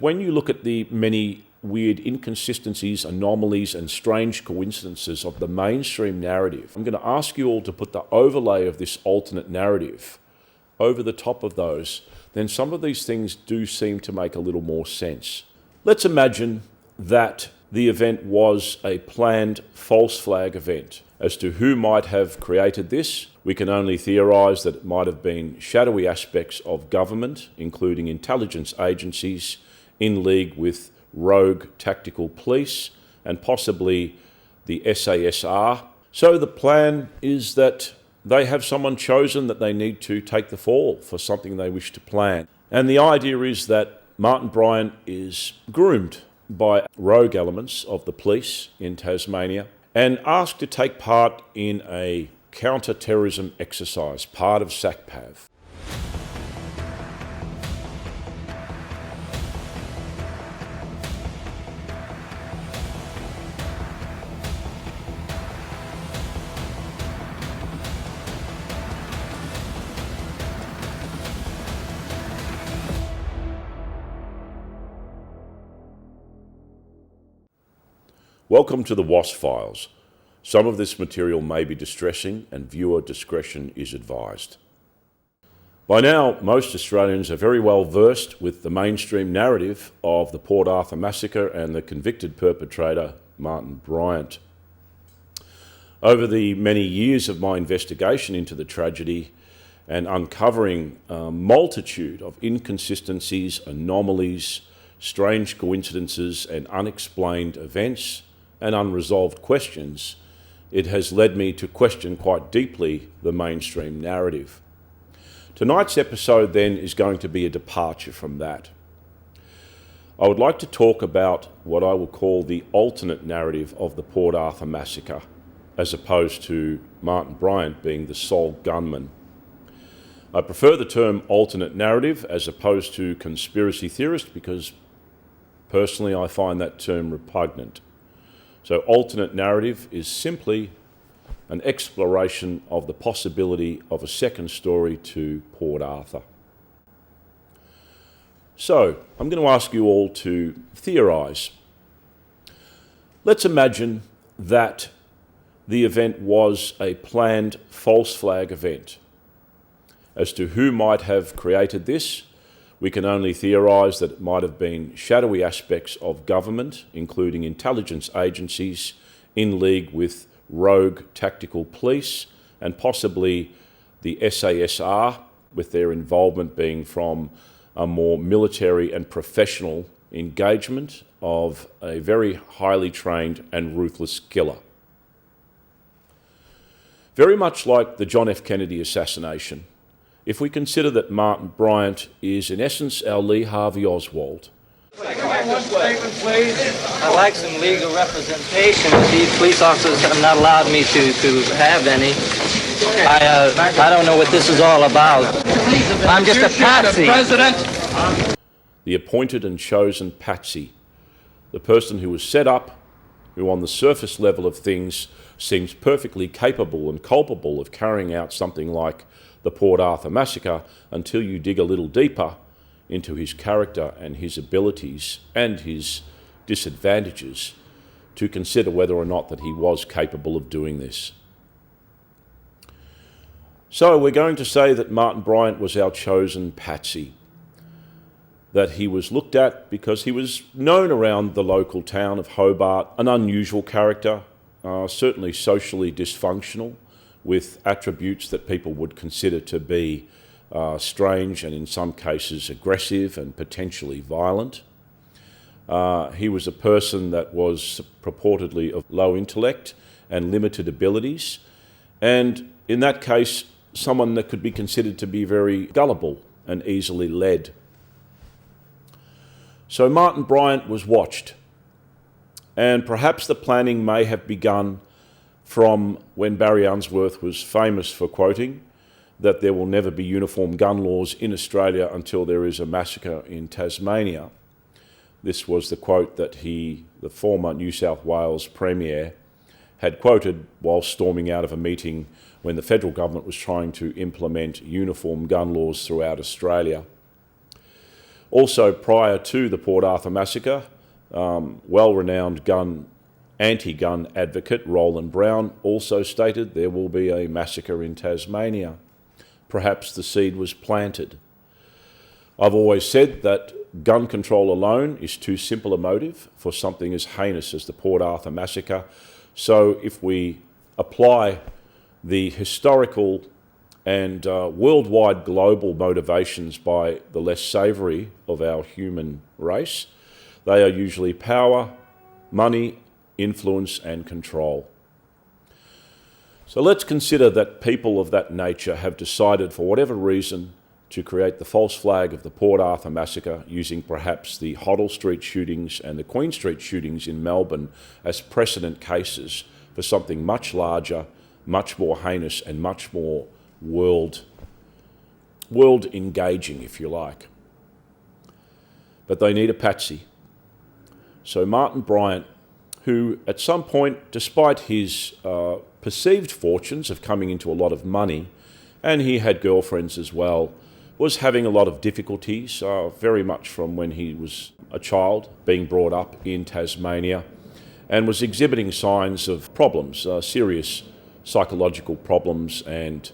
When you look at the many weird inconsistencies, anomalies, and strange coincidences of the mainstream narrative, I'm going to ask you all to put the overlay of this alternate narrative over the top of those. Then some of these things do seem to make a little more sense. Let's imagine that the event was a planned false flag event. As to who might have created this, we can only theorise that it might have been shadowy aspects of government, including intelligence agencies, in league with rogue tactical police and possibly the SASR. So the plan is that they have someone chosen that they need to take the fall for something they wish to plan. And the idea is that Martin Bryant is groomed by rogue elements of the police in Tasmania and asked to take part in a counter-terrorism exercise, part of SACPAV. Welcome to the Wasp Files. Some of this material may be distressing and viewer discretion is advised. By now, most Australians are very well versed with the mainstream narrative of the Port Arthur Massacre and the convicted perpetrator, Martin Bryant. Over the many years of my investigation into the tragedy and uncovering a multitude of inconsistencies, anomalies, strange coincidences and unexplained events and unresolved questions, it has led me to question quite deeply the mainstream narrative. Tonight's episode then is going to be a departure from that. I would like to talk about what I will call the alternate narrative of the Port Arthur Massacre, as opposed to Martin Bryant being the sole gunman. I prefer the term alternate narrative as opposed to conspiracy theorist because personally I find that term repugnant. So alternate narrative is simply an exploration of the possibility of a second story to Port Arthur. So I'm going to ask you all to theorise. Let's imagine that the event was a planned false flag event. As to who might have created this, we can only theorise that it might have been shadowy aspects of government, including intelligence agencies, in league with rogue tactical police and possibly the SASR, with their involvement being from a more military and professional engagement of a very highly trained and ruthless killer. Very much like the John F. Kennedy assassination, if we consider that Martin Bryant is in essence our Lee Harvey Oswald. One statement, please. I'd like some legal representation. These police officers have not allowed me to have any. I don't know what this is all about. I'm just a patsy. The appointed and chosen patsy, the person who was set up, who on the surface level of things seems perfectly capable and culpable of carrying out something like the Port Arthur Massacre, until you dig a little deeper into his character and his abilities and his disadvantages to consider whether or not that he was capable of doing this. So we're going to say that Martin Bryant was our chosen patsy, that he was looked at because he was known around the local town of Hobart, an unusual character, certainly socially dysfunctional, with attributes that people would consider to be strange and in some cases aggressive and potentially violent. He was a person that was purportedly of low intellect and limited abilities, and in that case, someone that could be considered to be very gullible and easily led. So Martin Bryant was watched, and perhaps the planning may have begun from when Barry Unsworth was famous for quoting that there will never be uniform gun laws in Australia until there is a massacre in Tasmania. This was the quote that the former New South Wales Premier, had quoted while storming out of a meeting when the federal government was trying to implement uniform gun laws throughout Australia. Also, prior to the Port Arthur Massacre, well-renowned anti-gun advocate Roland Brown also stated there will be a massacre in Tasmania. Perhaps the seed was planted. I've always said that gun control alone is too simple a motive for something as heinous as the Port Arthur Massacre. So if we apply the historical and worldwide global motivations by the less savoury of our human race, they are usually power, money, influence and control. So let's consider that people of that nature have decided for whatever reason to create the false flag of the Port Arthur Massacre using perhaps the Hoddle Street shootings and the Queen Street shootings in Melbourne as precedent cases for something much larger, much more heinous and much more world engaging, if you like. But they need a patsy. So Martin Bryant, who at some point, despite his perceived fortunes of coming into a lot of money, and he had girlfriends as well, was having a lot of difficulties, very much from when he was a child, being brought up in Tasmania, and was exhibiting signs of problems, serious psychological problems and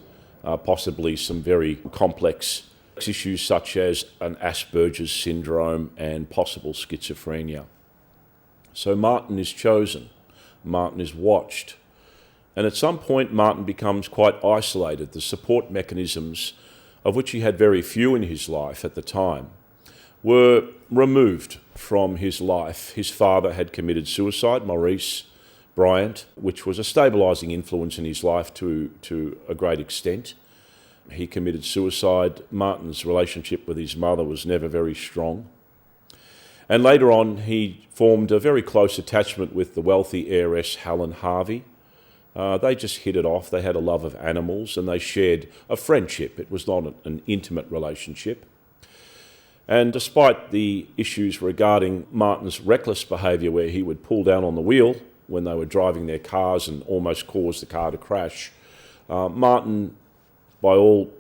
possibly some very complex issues such as an Asperger's syndrome and possible schizophrenia. So Martin is chosen, Martin is watched, and at some point Martin becomes quite isolated. The support mechanisms, of which he had very few in his life at the time, were removed from his life. His father had committed suicide, Maurice Bryant, which was a stabilising influence in his life to a great extent. He committed suicide. Martin's relationship with his mother was never very strong. And later on, he formed a very close attachment with the wealthy heiress Helen Harvey. They just hit it off. They had a love of animals and they shared a friendship. It was not an intimate relationship. And despite the issues regarding Martin's reckless behaviour, where he would pull down on the wheel when they were driving their cars and almost cause the car to crash, Martin, by all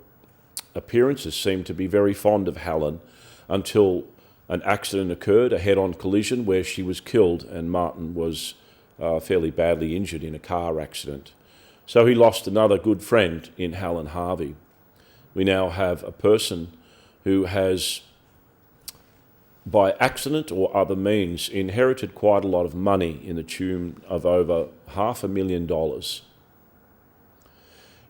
appearances, seemed to be very fond of Helen until an accident occurred, a head-on collision where she was killed and Martin was fairly badly injured in a car accident. So he lost another good friend in Helen Harvey. We now have a person who has, by accident or other means, inherited quite a lot of money in the tune of over $500,000.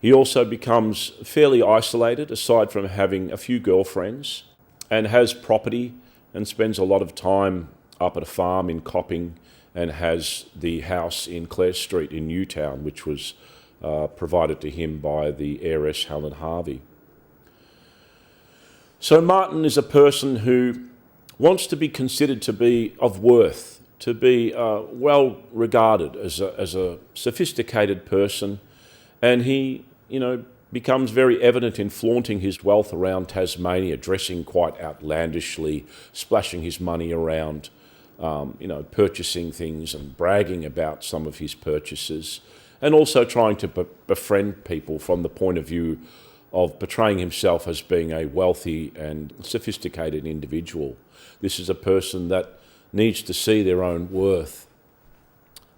He also becomes fairly isolated, aside from having a few girlfriends, and has property and spends a lot of time up at a farm in Copping, and has the house in Clare Street in Newtown, which was provided to him by the heiress Helen Harvey. So Martin is a person who wants to be considered to be of worth, to be well regarded as a sophisticated person, and he, becomes very evident in flaunting his wealth around Tasmania, dressing quite outlandishly, splashing his money around, purchasing things and bragging about some of his purchases, and also trying to befriend people from the point of view of portraying himself as being a wealthy and sophisticated individual. This is a person that needs to see their own worth.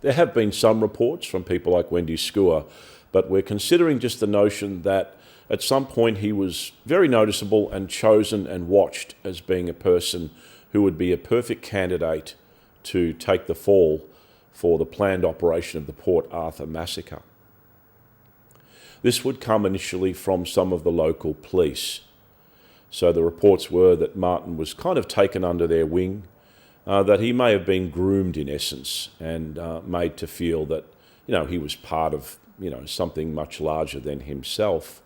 There have been some reports from people like Wendy Skua, but we're considering just the notion that at some point he was very noticeable and chosen and watched as being a person who would be a perfect candidate to take the fall for the planned operation of the Port Arthur Massacre. This would come initially from some of the local police. So the reports were that Martin was kind of taken under their wing, that he may have been groomed in essence and made to feel that, he was part of, something much larger than himself.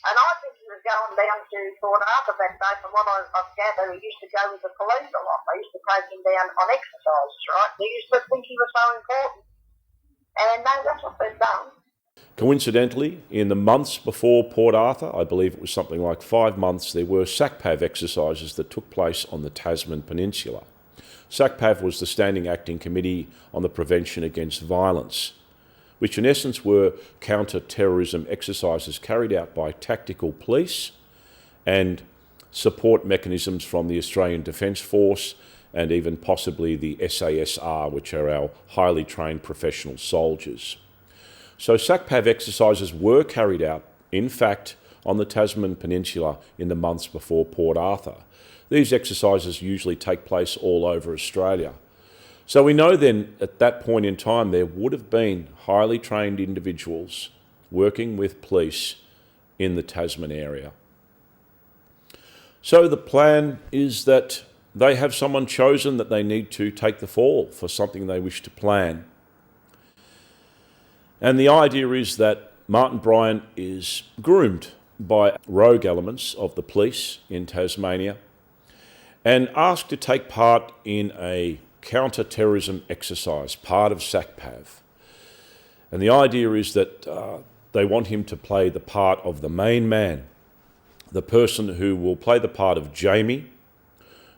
And I think he was going down to Port Arthur that day. From what I've gathered, he used to go with the police a lot. They used to take him down on exercises, right? They used to think he was so important. And that's what they've done. Coincidentally, in the months before Port Arthur, I believe it was something like 5 months, there were SACPAV exercises that took place on the Tasman Peninsula. SACPAV was the Standing Acting Committee on the Prevention Against Violence, which in essence were counter-terrorism exercises carried out by tactical police and support mechanisms from the Australian Defence Force, and even possibly the SASR, which are our highly trained professional soldiers. So SACPAV exercises were carried out, in fact, on the Tasman Peninsula in the months before Port Arthur. These exercises usually take place all over Australia. So we know then at that point in time there would have been highly trained individuals working with police in the Tasman area. So the plan is that they have someone chosen that they need to take the fall for something they wish to plan. And the idea is that Martin Bryant is groomed by rogue elements of the police in Tasmania and asked to take part in a counter-terrorism exercise, part of SACPAV. And the idea is that they want him to play the part of the main man, the person who will play the part of Jamie,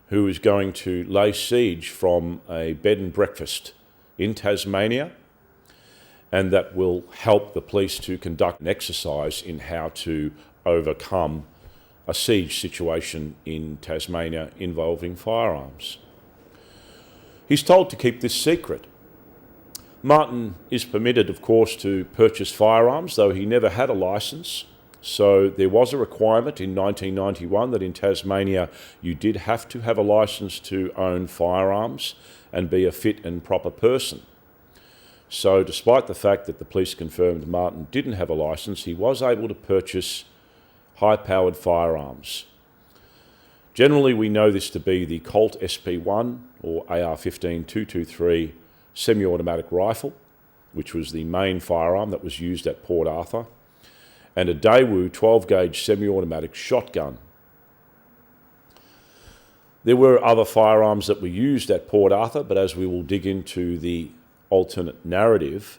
who is going to lay siege from a bed and breakfast in Tasmania, and that will help the police to conduct an exercise in how to overcome a siege situation in Tasmania involving firearms. He's told to keep this secret. Martin is permitted, of course, to purchase firearms, though he never had a licence. So there was a requirement in 1991 that in Tasmania you did have to have a licence to own firearms and be a fit and proper person. So despite the fact that the police confirmed Martin didn't have a licence, he was able to purchase high-powered firearms. Generally, we know this to be the Colt SP1 or AR-15 223 semi-automatic rifle, which was the main firearm that was used at Port Arthur, and a Daewoo 12-gauge semi-automatic shotgun. There were other firearms that were used at Port Arthur, but as we will dig into the alternate narrative,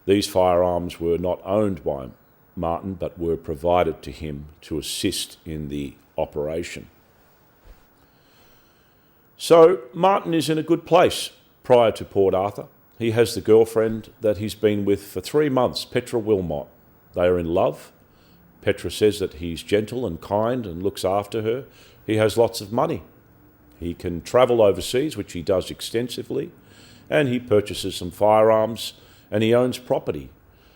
these firearms were not owned by Martin, but were provided to him to assist in the operation. So Martin is in a good place prior to Port Arthur. He has the girlfriend that he's been with for 3 months, Petra Wilmot. They are in love. Petra says that he's gentle and kind and looks after her. He has lots of money. He can travel overseas, which he does extensively, and he purchases some firearms, and he owns property.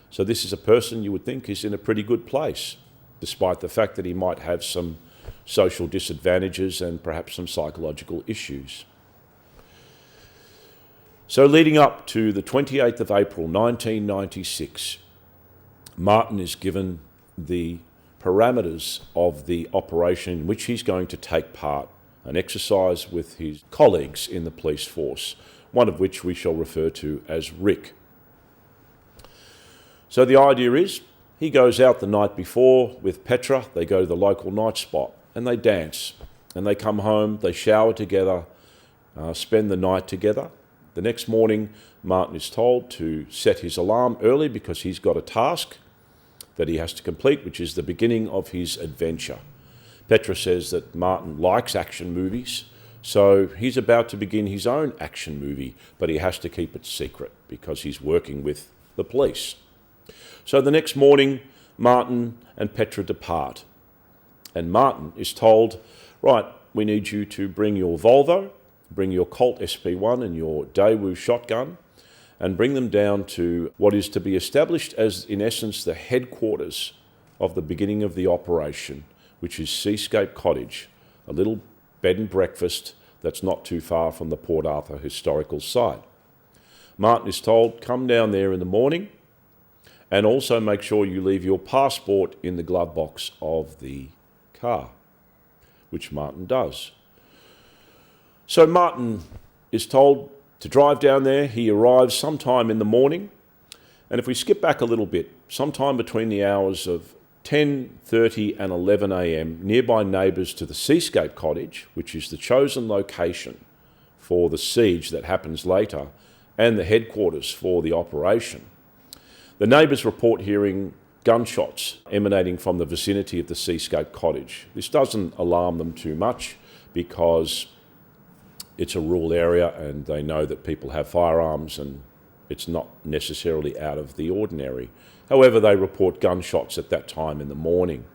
So this is a person you would think is in a pretty good place, despite the fact that he might have some social disadvantages and perhaps some psychological issues. So leading up to the 28th of April 1996, Martin is given the parameters of the operation in which he's going to take part, an exercise with his colleagues in the police force, one of which we shall refer to as Rick. So the idea is he goes out the night before with Petra, they go to the local night spot and they dance and they come home, they shower together, spend the night together. The next morning, Martin is told to set his alarm early because he's got a task that he has to complete, which is the beginning of his adventure. Petra says that Martin likes action movies, so he's about to begin his own action movie, but he has to keep it secret because he's working with the police. So the next morning, Martin and Petra depart, and Martin is told, right, we need you to bring your Volvo, bring your Colt SP1 and your Daewoo shotgun, and bring them down to what is to be established as, in essence, the headquarters of the beginning of the operation, which is Seascape Cottage, a little bed and breakfast that's not too far from the Port Arthur historical site. Martin is told, come down there in the morning and also make sure you leave your passport in the glove box of the car, which Martin does. So Martin is told to drive down there. He arrives sometime in the morning, and if we skip back a little bit, sometime between the hours of 10:30 and 11 a.m, nearby neighbours to the Seascape Cottage, which is the chosen location for the siege that happens later and the headquarters for the operation, the neighbours report hearing gunshots emanating from the vicinity of the Seascape Cottage. This doesn't alarm them too much because it's a rural area and they know that people have firearms and it's not necessarily out of the ordinary. However, they report gunshots at that time in the morning.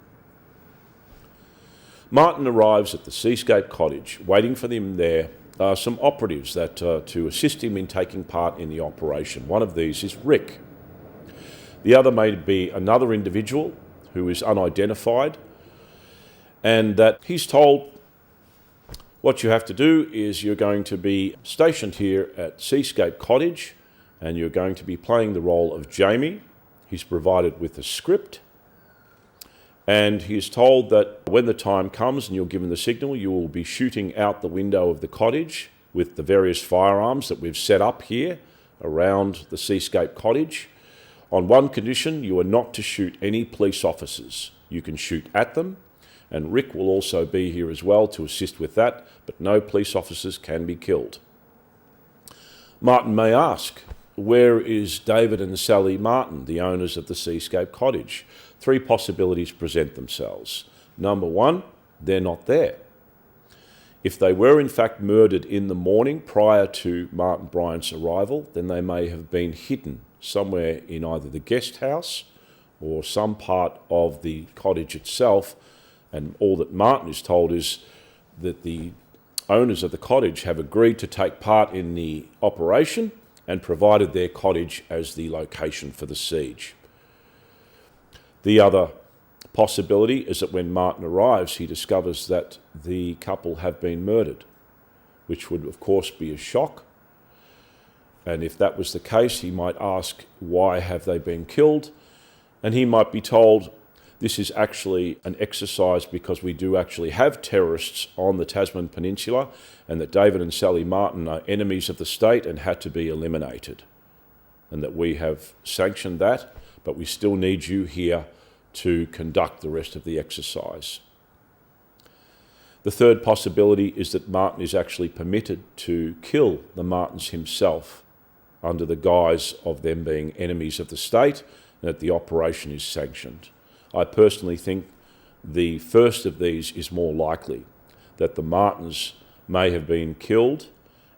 Martin arrives at the Seascape cottage. Waiting for him there are some operatives that to assist him in taking part in the operation. One of these is Rick. The other may be another individual who is unidentified, and that he's told what you have to do is you're going to be stationed here at Seascape Cottage and you're going to be playing the role of Jamie. He's provided with a script, and he's told that when the time comes and you're given the signal, you will be shooting out the window of the cottage with the various firearms that we've set up here around the Seascape Cottage. On one condition, you are not to shoot any police officers. You can shoot at them, and Rick will also be here as well to assist with that, but no police officers can be killed. Martin may ask, where is David and Sally Martin, the owners of the Seascape Cottage? 3 possibilities present themselves. Number 1, they're not there. If they were in fact murdered in the morning prior to Martin Bryant's arrival, then they may have been hidden somewhere in either the guest house or some part of the cottage itself, and all that Martin is told is that the owners of the cottage have agreed to take part in the operation and provided their cottage as the location for the siege. The other possibility is that when Martin arrives, he discovers that the couple have been murdered, which would of course be a shock. And if that was the case, he might ask, why have they been killed? And he might be told, this is actually an exercise because we do actually have terrorists on the Tasman Peninsula, and that David and Sally Martin are enemies of the state and had to be eliminated. And that we have sanctioned that, but we still need you here to conduct the rest of the exercise. The third possibility is that Martin is actually permitted to kill the Martins himself under the guise of them being enemies of the state, and that the operation is sanctioned. I personally think the first of these is more likely, that the Martins may have been killed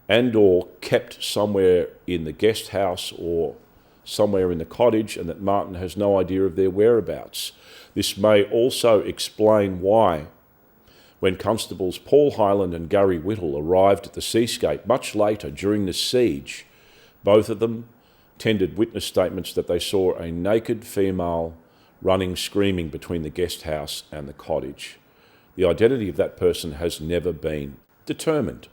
and or kept somewhere in the guest house or somewhere in the cottage, and that Martin has no idea of their whereabouts. This may also explain why, when Constables Paul Hyland and Gary Whittle arrived at the Seascape much later during the siege, both of them tendered witness statements that they saw a naked female running screaming between the guest house and the cottage. The identity of that person has never been determined.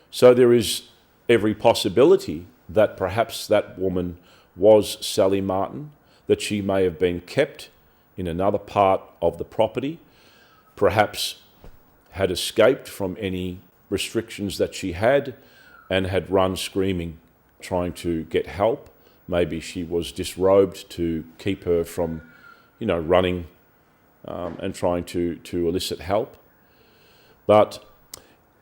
So there is every possibility that perhaps that woman was Sally Martin, that she may have been kept in another part of the property, perhaps had escaped from any restrictions that she had and had run screaming, trying to get help. Maybe she was disrobed to keep her from, running and trying to elicit help. But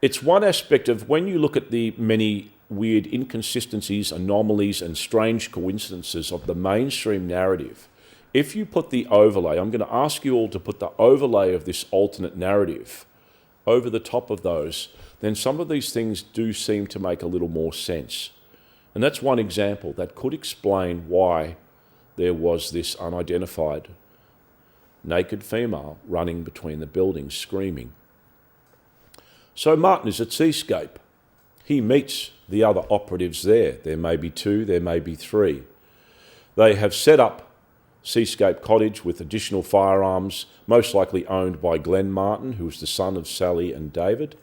it's one aspect of when you look at the many weird inconsistencies, anomalies, and strange coincidences of the mainstream narrative. If you put the overlay, I'm going to ask you all to put the overlay of this alternate narrative over the top of those, then some of these things do seem to make a little more sense. And that's one example that could explain why there was this unidentified naked female running between the buildings screaming. So Martin is at Seascape. He meets the other operatives there. There may be 2, there may be 3. They have set up Seascape Cottage with additional firearms, most likely owned by Glenn Martin, who is the son of Sally and David.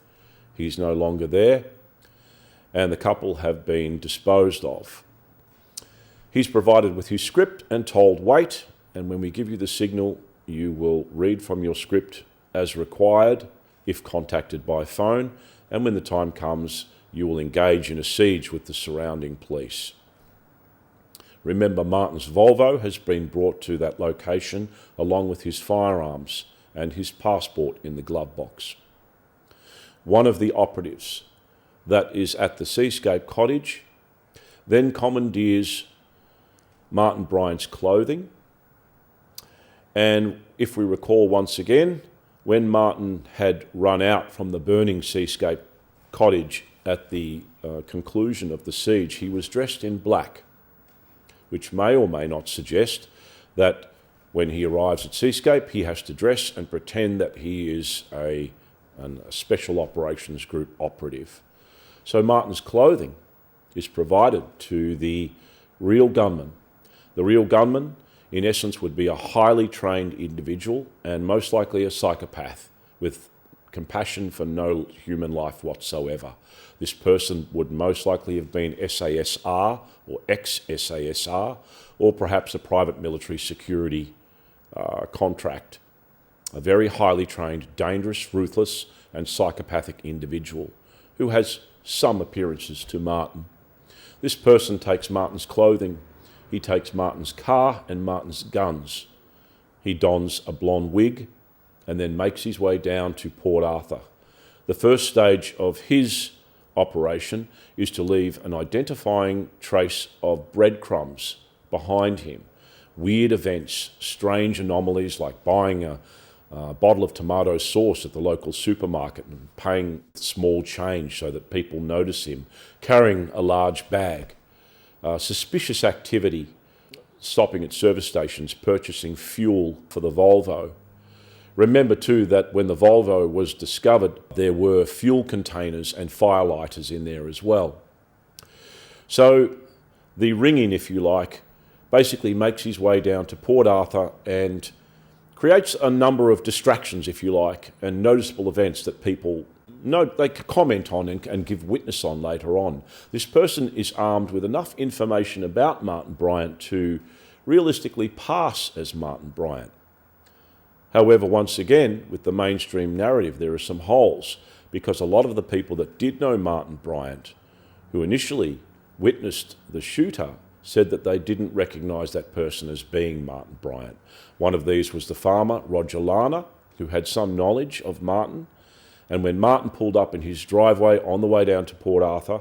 He's no longer there, and the couple have been disposed of. He's provided with his script and told, wait, and when we give you the signal, you will read from your script as required if contacted by phone, and when the time comes, you will engage in a siege with the surrounding police. Remember, Martin's Volvo has been brought to that location along with his firearms and his passport in the glove box. One of the operatives that is at the Seascape Cottage then commandeers Martin Bryant's clothing. And if we recall once again, when Martin had run out from the burning Seascape Cottage at the conclusion of the siege, he was dressed in black, which may or may not suggest that When he arrives at Seascape, he has to dress and pretend that he is a special operations group operative. So Martin's clothing is provided to the real gunman. The real gunman, in essence, would be a highly trained individual and most likely a psychopath with compassion for no human life whatsoever. This person would most likely have been SASR or ex-SASR, or perhaps a private military security contract. A very highly trained, dangerous, ruthless and psychopathic individual who has some appearances to Martin. This person takes Martin's clothing, he takes Martin's car and Martin's guns. He dons a blonde wig and then makes his way down to Port Arthur. The first stage of his operation is to leave an identifying trace of breadcrumbs behind him. Weird events, strange anomalies like buying a bottle of tomato sauce at the local supermarket and paying small change so that people notice him, carrying a large bag, suspicious activity, stopping at service stations, purchasing fuel for the Volvo. Remember too that when the Volvo was discovered, there were fuel containers and firelighters in there as well. So the ring-in, if you like, basically makes his way down to Port Arthur and creates a number of distractions, if you like, and noticeable events that people know they can comment on and give witness on later on. This person is armed with enough information about Martin Bryant to realistically pass as Martin Bryant. However, once again, with the mainstream narrative, there are some holes, because a lot of the people that did know Martin Bryant, who initially witnessed the shooter, said that they didn't recognise that person as being Martin Bryant. One of these was the farmer, Roger Lana, who had some knowledge of Martin. And when Martin pulled up in his driveway on the way down to Port Arthur,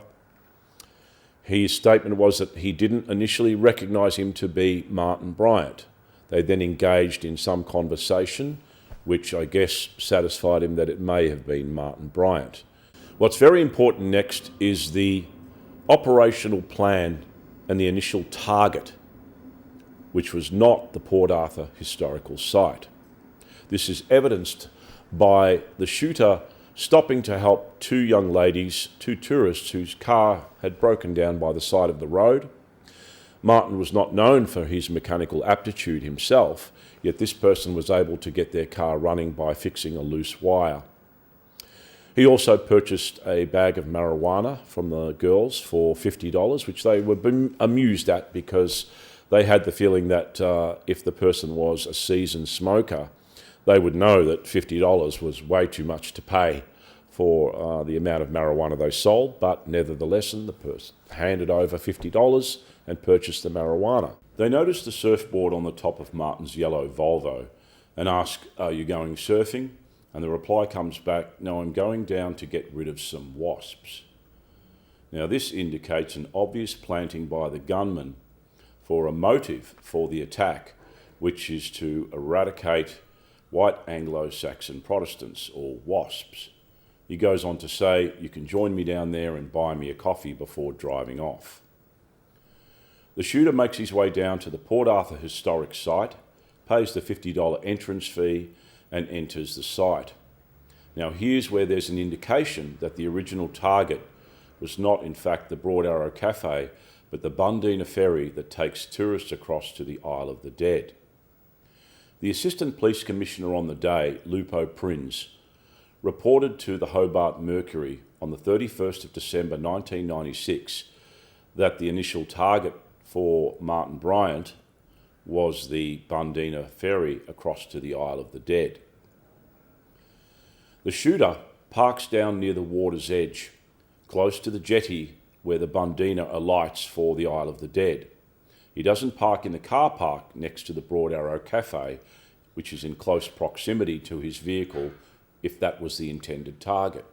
his statement was that he didn't initially recognise him to be Martin Bryant. They then engaged in some conversation, which I guess satisfied him that it may have been Martin Bryant. What's very important next is the operational plan and the initial target, which was not the Port Arthur historical site. This is evidenced by the shooter stopping to help two young ladies, two tourists whose car had broken down by the side of the road. Martin was not known for his mechanical aptitude himself, yet this person was able to get their car running by fixing a loose wire. He also purchased a bag of marijuana from the girls for $50, which they were amused at because they had the feeling that if the person was a seasoned smoker, they would know that $50 was way too much to pay for the amount of marijuana they sold, but nevertheless, the person handed over $50 and purchased the marijuana. They noticed the surfboard on the top of Martin's yellow Volvo and asked, "Are you going surfing?" And the reply comes back, "No, I'm going down to get rid of some wasps." Now this indicates an obvious planting by the gunman for a motive for the attack, which is to eradicate white Anglo-Saxon Protestants, or WASPs. He goes on to say, "You can join me down there and buy me a coffee before driving off." The shooter makes his way down to the Port Arthur historic site, pays the $50 entrance fee, and enters the site. Now here's where there's an indication that the original target was not in fact the Broad Arrow Cafe, but the Bundina ferry that takes tourists across to the Isle of the Dead. The Assistant Police Commissioner on the day, Lupo Prins, reported to the Hobart Mercury on the 31st of December 1996 that the initial target for Martin Bryant was the Bundina ferry across to the Isle of the Dead. The shooter parks down near the water's edge, close to the jetty where the Bundina alights for the Isle of the Dead. He doesn't park in the car park next to the Broad Arrow Cafe, which is in close proximity to his vehicle, if that was the intended target.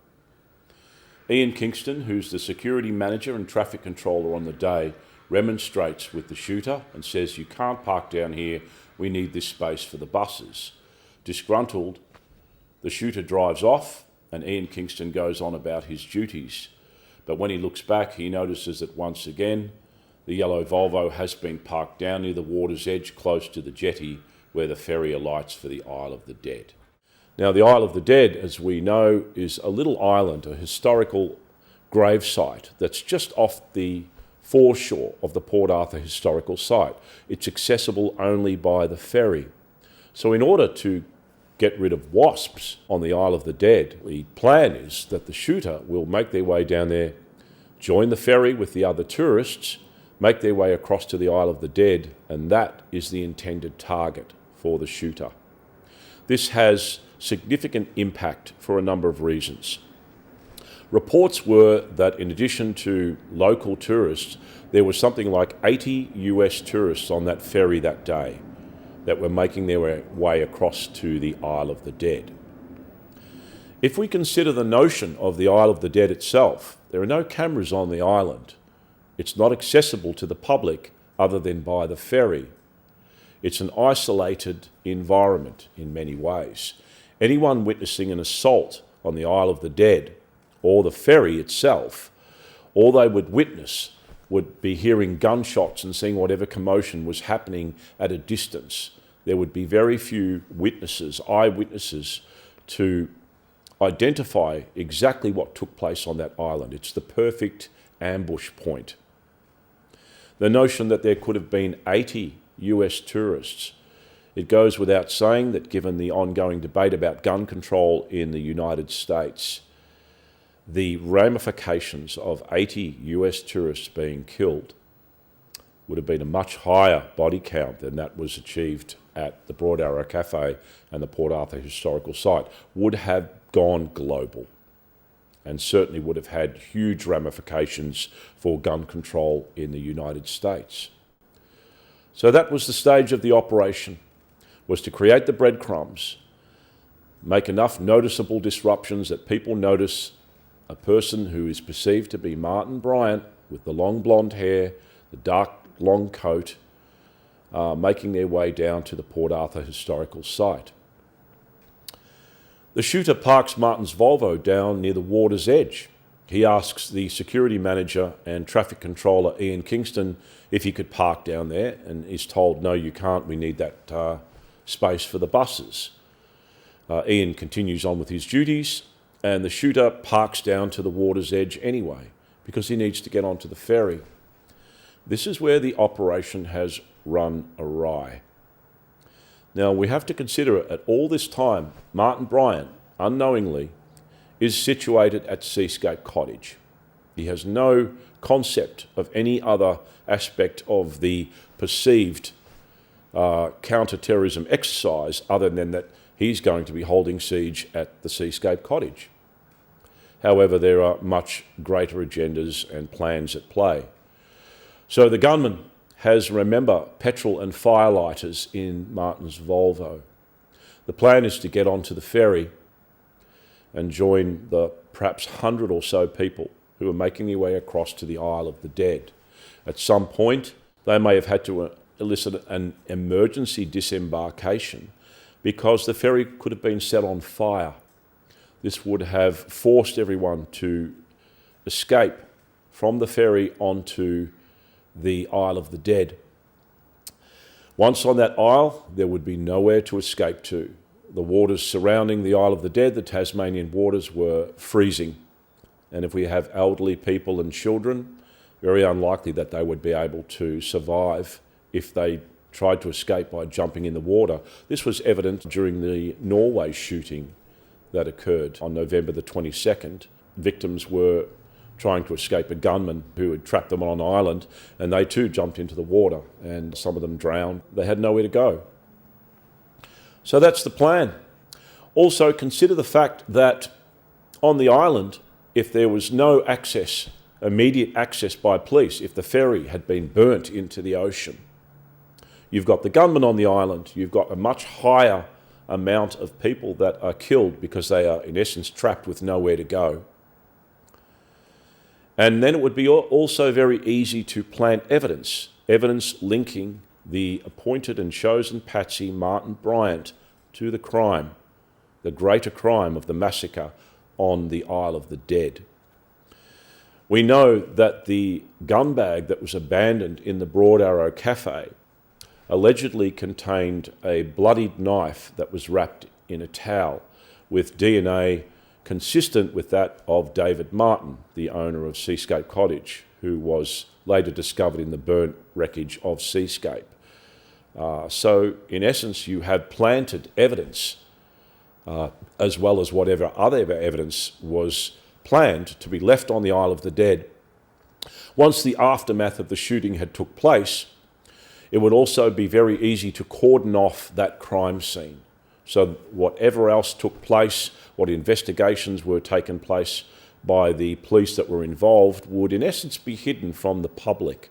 Ian Kingston, who's the security manager and traffic controller on the day, remonstrates with the shooter and says, "You can't park down here, we need this space for the buses." Disgruntled, the shooter drives off and Ian Kingston goes on about his duties. But when he looks back, he notices that once again, the yellow Volvo has been parked down near the water's edge close to the jetty where the ferry alights for the Isle of the Dead. Now, the Isle of the Dead, as we know, is a little island, a historical gravesite that's just off the foreshore of the Port Arthur historical site. It's accessible only by the ferry. So in order to get rid of wasps on the Isle of the Dead, the plan is that the shooter will make their way down there, join the ferry with the other tourists, make their way across to the Isle of the Dead, and that is the intended target for the shooter. This has significant impact for a number of reasons. Reports were that in addition to local tourists, there was something like 80 US tourists on that ferry that day that were making their way across to the Isle of the Dead. If we consider the notion of the Isle of the Dead itself, there are no cameras on the island. It's not accessible to the public other than by the ferry. It's an isolated environment in many ways. Anyone witnessing an assault on the Isle of the Dead or the ferry itself, all they would witness would be hearing gunshots and seeing whatever commotion was happening at a distance. There would be very few witnesses, eyewitnesses, to identify exactly what took place on that island. It's the perfect ambush point. The notion that there could have been 80 US tourists, it goes without saying that given the ongoing debate about gun control in the United States, the ramifications of 80 US tourists being killed would have been a much higher body count than that was achieved at the Broad Arrow Cafe and the Port Arthur historical site, would have gone global and certainly would have had huge ramifications for gun control in the United States. So that was the stage of the operation, was to create the breadcrumbs, make enough noticeable disruptions that people notice a person who is perceived to be Martin Bryant with the long blonde hair, the dark long coat, making their way down to the Port Arthur historical site. The shooter parks Martin's Volvo down near the water's edge. He asks the security manager and traffic controller Ian Kingston if he could park down there, and is told, no, you can't, we need that space for the buses. Ian continues on with his duties, and the shooter parks down to the water's edge anyway, because he needs to get onto the ferry. This is where the operation has run awry. Now, we have to consider at all this time, Martin Bryant, unknowingly, is situated at Seascape Cottage. He has no concept of any other aspect of the perceived counter-terrorism exercise other than that he's going to be holding siege at the Seascape Cottage. However, there are much greater agendas and plans at play. So the gunman has, remember, petrol and firelighters in Martin's Volvo. The plan is to get onto the ferry and join the perhaps 100 or so people who are making their way across to the Isle of the Dead. At some point, they may have had to elicit an emergency disembarkation because the ferry could have been set on fire. This would have forced everyone to escape from the ferry onto the Isle of the Dead. Once on that isle, there would be nowhere to escape to. The waters surrounding the Isle of the Dead, the Tasmanian waters, were freezing. And if we have elderly people and children, very unlikely that they would be able to survive if they tried to escape by jumping in the water. This was evident during the Norway shooting that occurred on November the 22nd. Victims were trying to escape a gunman who had trapped them on an island, and they too jumped into the water, and some of them drowned. They had nowhere to go. So that's the plan. Also, consider the fact that on the island, if there was no access, immediate access by police, if the ferry had been burnt into the ocean, you've got the gunman on the island, you've got a much higher amount of people that are killed because they are, in essence, trapped with nowhere to go. And then it would be also very easy to plant evidence linking the appointed and chosen patsy, Martin Bryant, to the crime, the greater crime of the massacre on the Isle of the Dead. We know that the gun bag that was abandoned in the Broad Arrow Cafe allegedly contained a bloodied knife that was wrapped in a towel with DNA consistent with that of David Martin, the owner of Seascape Cottage, who was later discovered in the burnt wreckage of Seascape. So, in essence, you have planted evidence, as well as whatever other evidence was planned to be left on the Isle of the Dead. Once the aftermath of the shooting had took place, it would also be very easy to cordon off that crime scene. So whatever else took place, what investigations were taking place by the police that were involved would in essence be hidden from the public.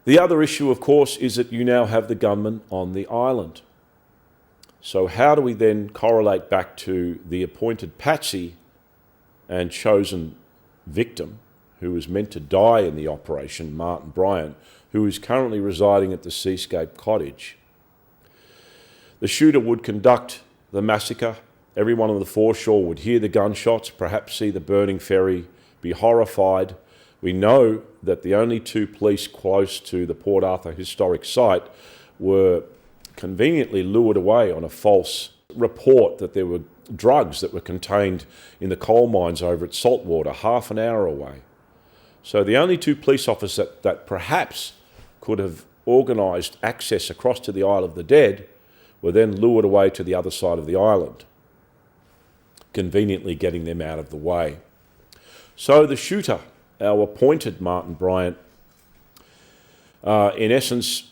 The other issue, of course, is that you now have the gunman on the island. So how do we then correlate back to the appointed patsy and chosen victim who was meant to die in the operation, Martin Bryant, who is currently residing at the Seascape Cottage? The shooter would conduct the massacre. Everyone on the foreshore would hear the gunshots, perhaps see the burning ferry, be horrified. We know that the only two police close to the Port Arthur historic site were conveniently lured away on a false report that there were drugs that were contained in the coal mines over at Saltwater, half an hour away. So the only two police officers that perhaps could have organised access across to the Isle of the Dead were then lured away to the other side of the island, conveniently getting them out of the way. So the shooter, our appointed Martin Bryant, in essence,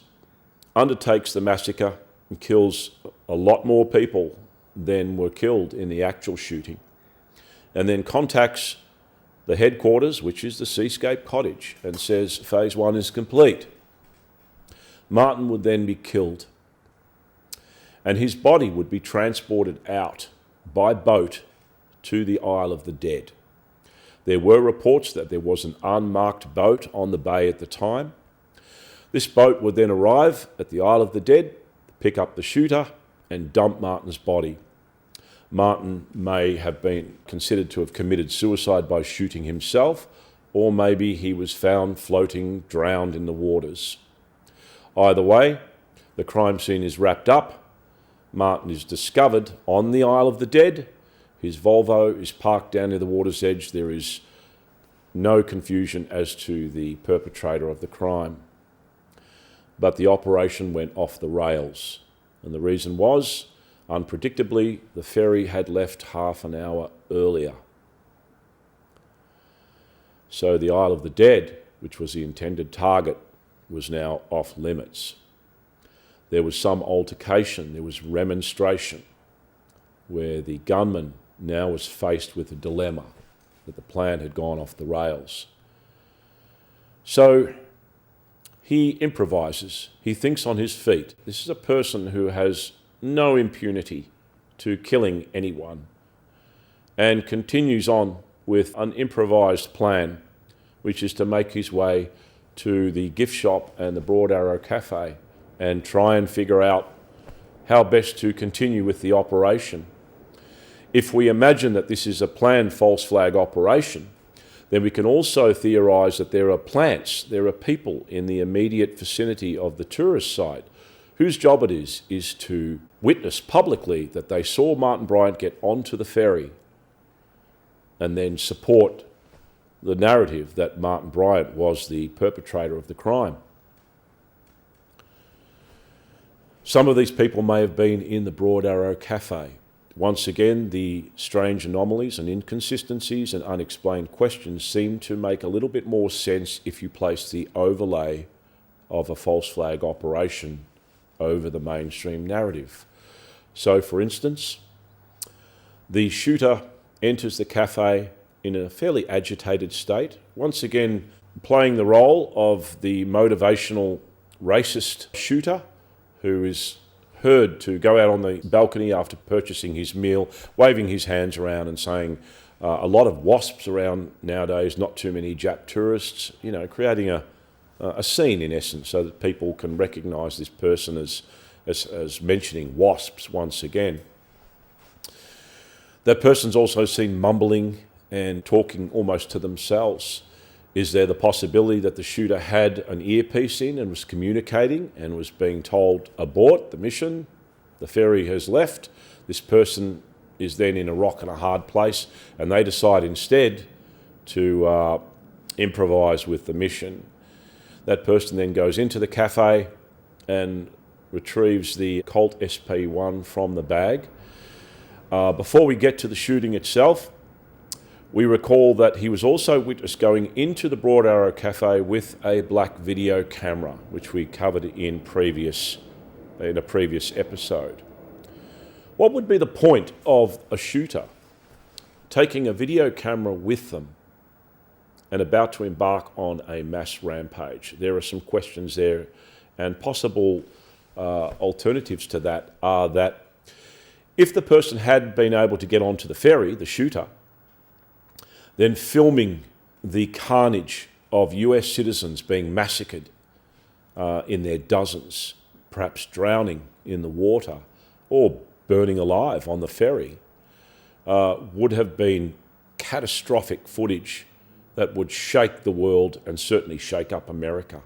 undertakes the massacre and kills a lot more people than were killed in the actual shooting, and then contacts the headquarters, which is the Seascape Cottage, and says phase 1 is complete. Martin would then be killed, and his body would be transported out by boat to the Isle of the Dead. There were reports that there was an unmarked boat on the bay at the time. This boat would then arrive at the Isle of the Dead, pick up the shooter, and dump Martin's body. Martin may have been considered to have committed suicide by shooting himself, or maybe he was found floating, drowned in the waters. Either way, the crime scene is wrapped up. Martin is discovered on the Isle of the Dead. His Volvo is parked down near the water's edge. There is no confusion as to the perpetrator of the crime. But the operation went off the rails, and the reason was, unpredictably, the ferry had left half an hour earlier. So the Isle of the Dead, which was the intended target, was now off limits. There was some altercation, there was remonstration, where the gunman now was faced with a dilemma that the plan had gone off the rails. So he improvises, he thinks on his feet. This is a person who has no impunity to killing anyone, and continues on with an improvised plan, which is to make his way to the gift shop and the Broad Arrow Cafe and try and figure out how best to continue with the operation. If we imagine that this is a planned false flag operation, then we can also theorise that there are plants, there are people in the immediate vicinity of the tourist site whose job it is to witness publicly that they saw Martin Bryant get onto the ferry, and then support the narrative that Martin Bryant was the perpetrator of the crime. Some of these people may have been in the Broad Arrow Cafe. Once again, the strange anomalies and inconsistencies and unexplained questions seem to make a little bit more sense if you place the overlay of a false flag operation over the mainstream narrative. So, for instance, the shooter enters the cafe in a fairly agitated state, once again playing the role of the motivational racist shooter who is heard to go out on the balcony after purchasing his meal, waving his hands around and saying a lot of wasps around nowadays, not too many Jap tourists, creating a scene in essence so that people can recognise this person as mentioning wasps once again. That person's also seen mumbling and talking almost to themselves Is there the possibility that the shooter had an earpiece in and was communicating and was being told, abort the mission, the ferry has left, this person is then in a rock and a hard place, and they decide instead to improvise with the mission. That person then goes into the cafe and retrieves the Colt SP1 from the bag. Before we get to the shooting itself, we recall that he was also witnessed going into the Broad Arrow Cafe with a black video camera, which we covered in a previous episode. What would be the point of a shooter taking a video camera with them and about to embark on a mass rampage? There are some questions there, and possible alternatives to that are that if the person had been able to get onto the ferry, the shooter, then filming the carnage of US citizens being massacred in their dozens, perhaps drowning in the water or burning alive on the ferry, would have been catastrophic footage that would shake the world and certainly shake up America.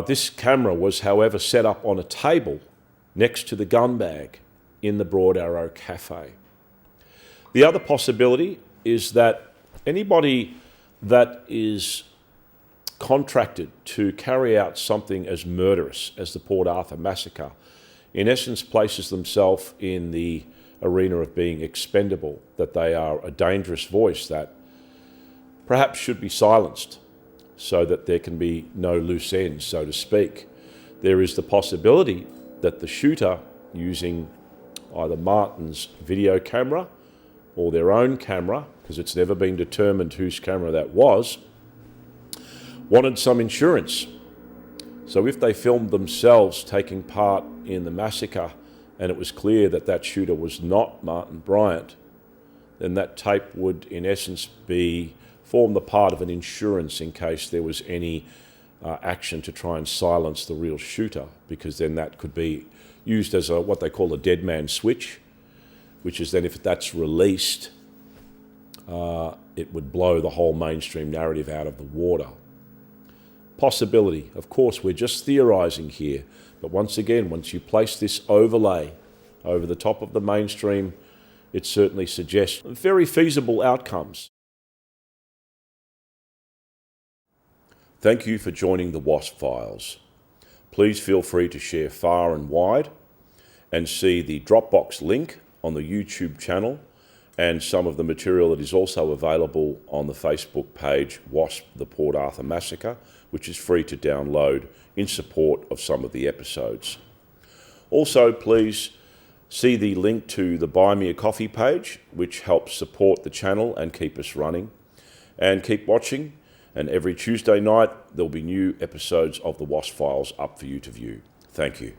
This camera was, however, set up on a table next to the gun bag in the Broad Arrow Cafe. The other possibility is that anybody that is contracted to carry out something as murderous as the Port Arthur Massacre, in essence places themselves in the arena of being expendable, that they are a dangerous voice that perhaps should be silenced so that there can be no loose ends, so to speak. There is the possibility that the shooter, using either Martin's video camera or their own camera, because it's never been determined whose camera that was, wanted some insurance. So if they filmed themselves taking part in the massacre and it was clear that that shooter was not Martin Bryant, then that tape would in essence form the part of an insurance in case there was any action to try and silence the real shooter, because then that could be used as what they call a dead man switch, which is then if that's released, it would blow the whole mainstream narrative out of the water. Possibility. Of course, we're just theorising here, but once again, once you place this overlay over the top of the mainstream, it certainly suggests very feasible outcomes. Thank you for joining the Wasp Files. Please feel free to share far and wide and see the Dropbox link on the YouTube channel and some of the material that is also available on the Facebook page Wasp the Port Arthur Massacre, which is free to download in support of some of the episodes. Also, please see the link to the Buy Me a Coffee page, which helps support the channel and keep us running. And keep watching, and every Tuesday night there'll be new episodes of the Wasp Files up for you to view. Thank you.